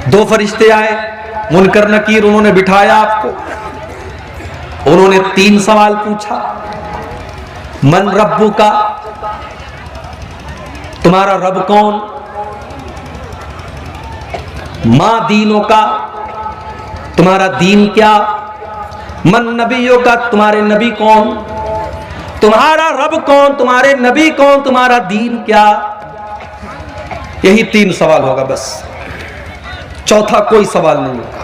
दो फरिश्ते आए, मुनकर नकीर, उन्होंने बिठाया आपको। उन्होंने 3 सवाल पूछा। मन रब्बु का, तुम्हारा रब कौन? मां दीनों का, तुम्हारा दीन क्या? मन नबियों का, तुम्हारे नबी कौन? तुम्हारा रब कौन, तुम्हारे नबी कौन, तुम्हारा दीन क्या? यही 3 सवाल होगा बस, चौथा कोई सवाल नहीं होगा।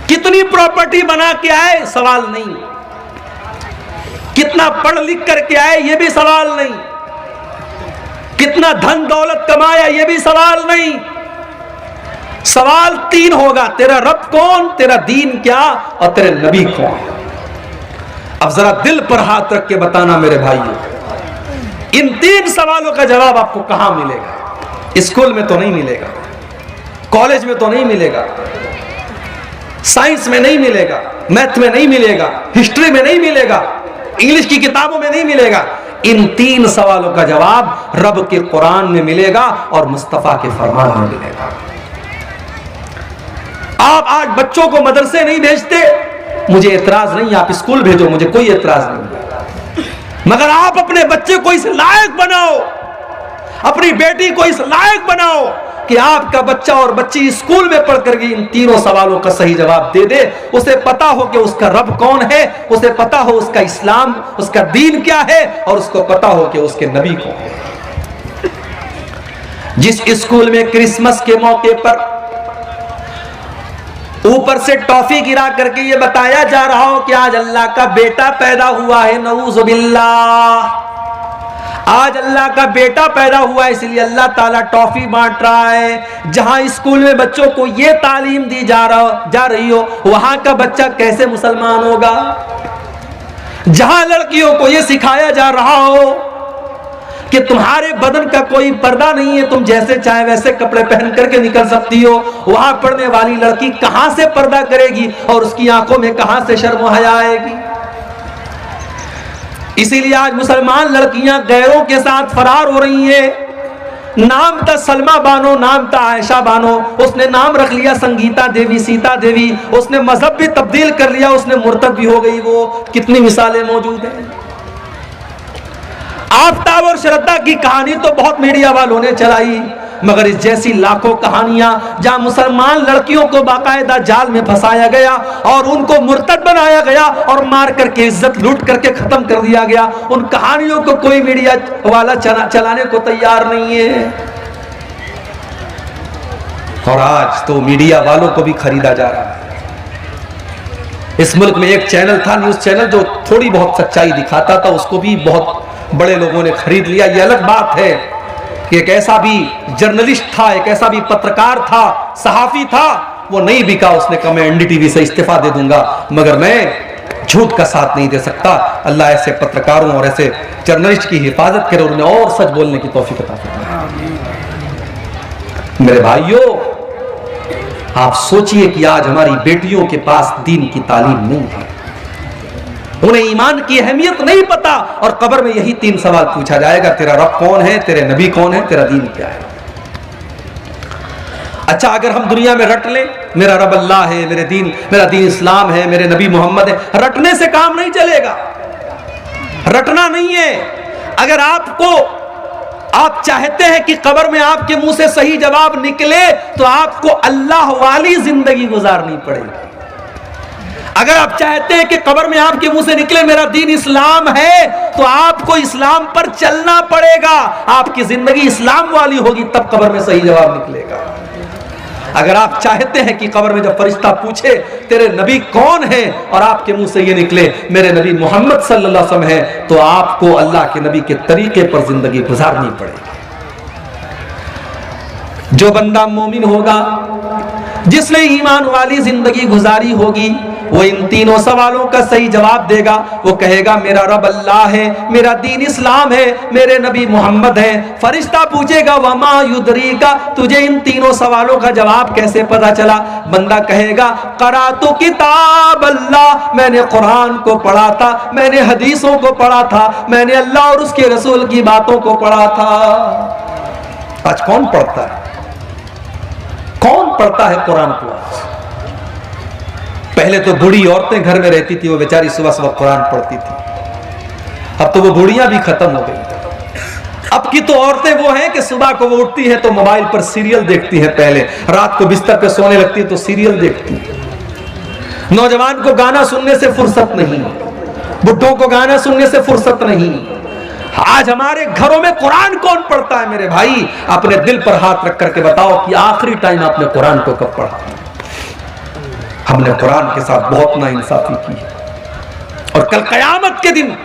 कितनी प्रॉपर्टी बना के आए, सवाल नहीं। कितना पढ़ लिख करके आए, यह भी सवाल नहीं। कितना धन दौलत कमाया, यह भी सवाल नहीं। सवाल 3 होगा, तेरा रब कौन, तेरा दीन क्या, और तेरे नबी कौन। अब जरा दिल पर हाथ रख के बताना मेरे भाइयों, इन 3 सवालों का जवाब आपको कहां मिलेगा? स्कूल में तो नहीं मिलेगा, कॉलेज में तो नहीं मिलेगा, साइंस में नहीं मिलेगा, मैथ में नहीं मिलेगा, हिस्ट्री में नहीं मिलेगा, इंग्लिश की किताबों में नहीं मिलेगा। इन 3 सवालों का जवाब रब के कुरान में मिलेगा और मुस्तफा के फरमान में मिलेगा। आप आज बच्चों को मदरसे नहीं भेजते, मुझे एतराज नहीं, आप स्कूल भेजो, मुझे कोई एतराज नहीं, मगर आप अपने बच्चे को इस लायक बनाओ, अपनी बेटी को इस लायक बनाओ कि आपका बच्चा और बच्ची स्कूल में पढ़ कर इन 3 सवालों का सही जवाब दे दे। उसे पता हो कि उसका रब कौन है, उसे पता हो उसका इस्लाम, उसका दीन क्या है, और उसको पता हो कि उसके नबी कौन है। जिस स्कूल में क्रिसमस के मौके पर ऊपर से टॉफी गिरा करके ये बताया जा रहा हो कि आज अल्लाह का बेटा पैदा हुआ है, नऊजुबिल्लाह, आज अल्लाह का बेटा पैदा हुआ है, इसलिए अल्लाह ताला टॉफी बांट रहा है। जहां स्कूल में बच्चों को ये तालीम दी जा रही हो, वहां का बच्चा कैसे मुसलमान होगा? जहां लड़कियों को ये सिखाया जा रहा हो कि तुम्हारे बदन का कोई पर्दा नहीं है, तुम जैसे चाहे वैसे कपड़े पहन करके निकल सकती हो, वहां पढ़ने वाली लड़की कहां से पर्दा करेगी और उसकी आंखों में कहां से शर्म हया आएगी? इसीलिए आज मुसलमान लड़कियां गैरों के साथ फरार हो रही हैं। नाम था सलमा बानो, नाम था आयशा बानो, उसने नाम रख लिया संगीता देवी, सीता देवी, उसने मजहब भी तब्दील कर लिया, उसने मुर्तद भी हो गई। वो कितनी मिसालें मौजूद हैं। आफताब और श्रद्धा की कहानी तो बहुत मीडिया वालों ने चलाई, मगर इस जैसी लाखों कहानियां जहां मुसलमान लड़कियों को बाकायदा जाल में फंसाया गया और उनको मुर्तद बनाया गया और मार करके इज्जत लूट करके खत्म कर दिया गया, उन कहानियों को कोई मीडिया वाला चलाने को तैयार नहीं है। और आज तो मीडिया वालों को भी खरीदा जा रहा है। इस मुल्क में एक चैनल था, न्यूज चैनल, जो थोड़ी बहुत सच्चाई दिखाता था, उसको भी बहुत बड़े लोगों ने खरीद लिया। यह अलग बात है कि एक ऐसा भी जर्नलिस्ट था, एक ऐसा भी पत्रकार था, सहाफी था, वो नहीं बिका। उसने कहा मैं एनडीटीवी से इस्तीफा दे दूंगा, मगर मैं झूठ का साथ नहीं दे सकता। अल्लाह ऐसे पत्रकारों और ऐसे जर्नलिस्ट की हिफाजत करे और उन्हें और सच बोलने की तौफीक अता फरमाए। मेरे भाइयों, आप सोचिए कि आज हमारी बेटियों के पास दीन की तालीम नहीं है, उन्हें ईमान की अहमियत नहीं पता, और कब्र में यही 3 सवाल पूछा जाएगा, तेरा रब कौन है, तेरे नबी कौन है, तेरा दीन क्या है। अच्छा, अगर हम दुनिया में रट लें मेरा रब अल्लाह है, मेरा दीन इस्लाम है, मेरे नबी मोहम्मद है, रटने से काम नहीं चलेगा। रटना नहीं है। अगर आप चाहते हैं कि कब्र में आपके मुंह से सही जवाब निकले, तो आपको अल्लाह वाली जिंदगी गुजारनी पड़ेगी। अगर आप चाहते हैं कि कब्र में आपके मुंह से निकले मेरा दीन इस्लाम है, तो आपको इस्लाम पर चलना पड़ेगा। आपकी जिंदगी इस्लाम वाली होगी, तब कब्र में सही जवाब निकलेगा। अगर आप चाहते हैं कि कब्र में जब फरिश्ता पूछे तेरे नबी कौन है, और आपके मुंह से ये निकले मेरे नबी मोहम्मद सल्लल्लाहु अलैहि वसल्लम है, तो आपको अल्लाह के नबी के तरीके पर जिंदगी गुजारनी पड़ेगी। जो बंदा मोमिन होगा, जिसने ईमान वाली जिंदगी गुजारी होगी, वो इन 3 सवालों का सही जवाब देगा। वो कहेगा मेरा रब अल्लाह है, मेरा दीन इस्लाम है, मेरे नबी मोहम्मद है। फरिश्ता पूछेगा वमा युदरीका, तुझे इन 3 सवालों का जवाब कैसे पता चला? बंदा कहेगा क़राअतु किताब अल्लाह, मैंने कुरान को पढ़ा था, मैंने हदीसों को पढ़ा था, मैंने अल्लाह और उसके रसूल की बातों को पढ़ा था। आज कौन पढ़ता है? कौन पढ़ता है कुरान को आज? पहले तो बूढ़ी औरतें घर में रहती थी, वो बेचारी सुबह सुबह कुरान पढ़ती थी। अब तो वो बूढ़ियां भी खत्म हो गई। अब की तो औरतें वो हैं कि सुबह को वो उठती हैं तो मोबाइल पर सीरियल देखती हैं, पहले रात को बिस्तर पे सोने लगती है तो सीरियल देखती है। नौजवान को गाना सुनने से फुर्सत नहीं, बुढ़ों को गाना सुनने से फुर्सत नहीं। आज हमारे घरों में कुरान कौन पढ़ता है मेरे भाई? अपने दिल पर हाथ रख करके बताओ कि आखिरी टाइम आपने कुरान को कब पढ़ा? हमने कुरान के साथ बहुत नाइंसाफी की है, और कल कयामत के दिन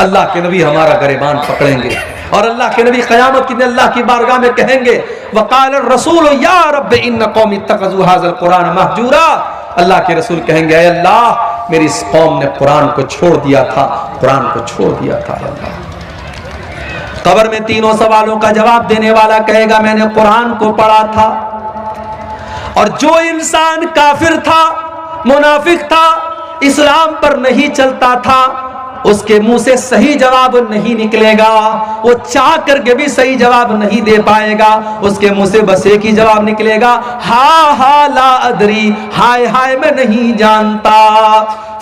अल्लाह के नबी हमारा गरेबान पकड़ेंगे, और अल्लाह के नबी क़यामत के दिन अल्लाह की बारगाह में कहेंगे, वक़ाल रसूल या रब्बि इन्न कौमी इत्तख़ज़ू हाज़ल कुरान महजूरा। अल्लाह के रसूल कहेंगे, ऐ अल्लाह मेरी इस कौम ने कुरान को छोड़ दिया था, कुरान को छोड़ दिया था। अल्लाह कब्र में तीनों सवालों का जवाब देने वाला कहेगा, मैंने कुरान को पढ़ा था। और जो इंसान काफिर था, मुनाफिक था, इस्लाम पर नहीं चलता था, उसके मुंह से सही जवाब नहीं निकलेगा। वो चाह करके भी सही जवाब नहीं दे पाएगा। उसके मुंह से बस एक ही जवाब निकलेगा, हा हा ला अदरी, हाय हाय मैं नहीं जानता।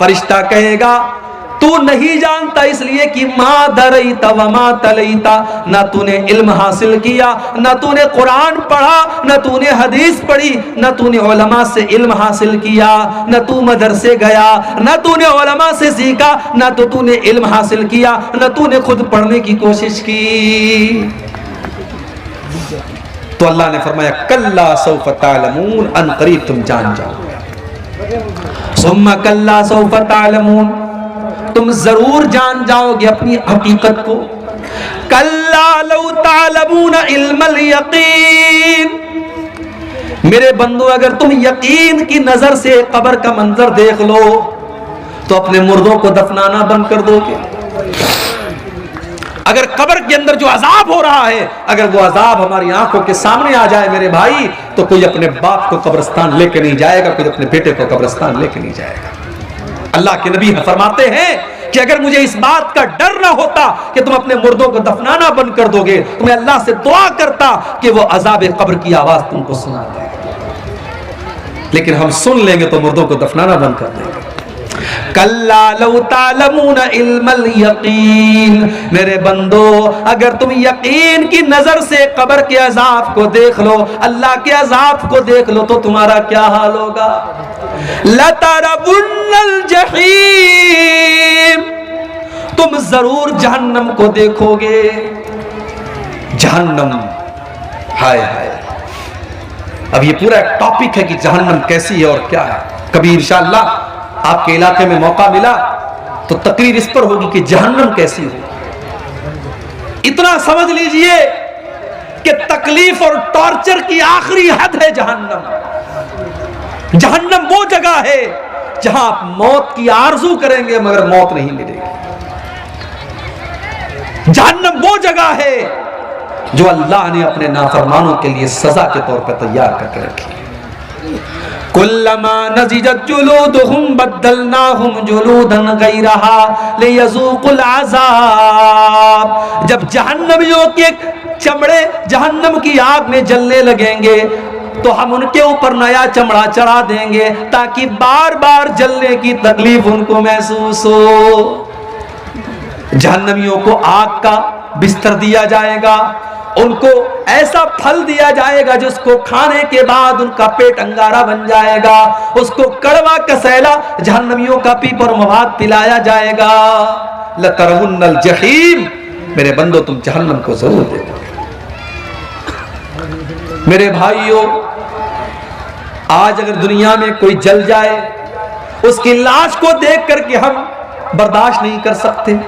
फरिश्ता कहेगा, तू नहीं जानता इसलिए कि माँ दरईता व माँ तलईता, ना तूने इल्म हासिल किया, ना तूने कुरान पढ़ा, ना तूने हदीस पढ़ी, ना तूने उलमा से इल्म हासिल किया, ना तू मदरसे गया, ना तूने उलमा से सीखा, ना तो तूने इल्म हासिल किया, ना तूने खुद पढ़ने की कोशिश की। तो अल्लाह ने फरमाया, कल्ला सौफ तालमून, अन करीब तुम जान जाओगे। सुम्मा कल्ला सौफ तालमून, तुम जरूर जान जाओगे अपनी हकीकत को। कल्ला लौ तालमून इल्मल यकीन, मेरे बंदो अगर तुम यकीन की नजर से कब्र का मंजर देख लो तो अपने मुर्दों को दफनाना बंद कर दोगे। अगर कब्र के अंदर जो अजाब हो रहा है, अगर वो अजाब हमारी आंखों के सामने आ जाए मेरे भाई, तो कोई अपने बाप को कब्रिस्तान लेके नहीं जाएगा, कोई अपने बेटे को कब्रिस्तान लेके नहीं जाएगा। अल्लाह के नबी फरमाते हैं कि अगर मुझे इस बात का डर ना होता कि तुम अपने मुर्दों को दफनाना बंद कर दोगे, तो मैं अल्लाह से दुआ करता कि वो अजाब कब्र की आवाज तुमको सुना दे। लेकिन हम सुन लेंगे तो मुर्दों को दफनाना बंद कर देंगे। कल्ला लौ तालमून इल्मल यकीन, मेरे बंदो अगर तुम यकीन की नजर से कब्र के अजाब को देख लो, अल्लाह के अजाब को देख लो, तो तुम्हारा क्या हाल होगा। लतरबुन्नल जहीम, तुम जरूर जहन्नम को देखोगे। जहन्नम, हाय हाय। अब ये पूरा टॉपिक है कि जहन्नम कैसी है और क्या है। कभी इंशाअल्लाह आपके इलाके में मौका मिला तो तकरीर इस पर होगी कि जहन्नम कैसी हो। इतना समझ लीजिए कि तकलीफ और टॉर्चर की आखिरी हद है जहन्नम। जहन्नम वो जगह है जहां आप मौत की आरजू करेंगे मगर मौत नहीं मिलेगी। जहन्नम वो जगह है जो अल्लाह ने अपने नाफरमानों के लिए सजा के तौर पर तैयार करके रखी। कुल्लमा नज़िजत जुलूदुहुम बद्दलनाहुम जुलूदन गैरहा लियज़ूक़ुल अज़ाब। जब जहन्नमियों के चमड़े जहन्नम की आग में जलने लगेंगे तो हम उनके ऊपर नया चमड़ा चढ़ा देंगे ताकि बार बार जलने की तकलीफ उनको महसूस हो। जहन्नमियों को आग का बिस्तर दिया जाएगा, उनको ऐसा फल दिया जाएगा जिसको खाने के बाद उनका पेट अंगारा बन जाएगा, उसको कड़वा कसैला जहन्नमियों का पीप और मवाद पिलाया जाएगा। लतरवुन्नल जहीम, मेरे बंदो तुम जहन्नम को जरूर देखोगे। मेरे भाइयों, आज अगर दुनिया में कोई जल जाए, उसकी लाश को देख करके हम बर्दाश्त नहीं कर सकते।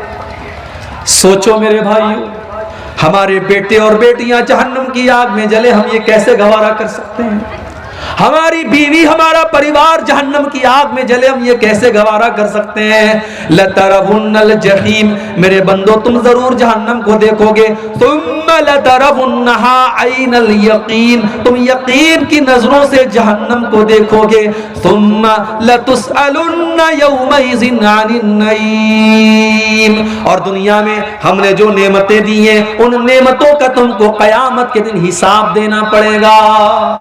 सोचो मेरे भाइयों, हमारे बेटे और बेटियां जहन्नम की आग में जले, हम ये कैसे गवारा कर सकते हैं। हमारी बीवी, हमारा परिवार जहन्नम की आग में जले, हम ये कैसे गवारा कर सकते हैं। लतरवुन्नल जहीम, मेरे बंदो तुम जरूर जहन्नम को देखोगे। तुम्मा लतरवुन्नहा ऐनल यकीन, तुम यकीन की नजरों से जहन्नम को देखोगे। तुम्मा लतुसअलुन्ना यौमइज़िन अनिन नईम, और दुनिया में हमने जो नेमतें दी हैं उन नेमतों का तुमको कयामत के दिन हिसाब देना पड़ेगा।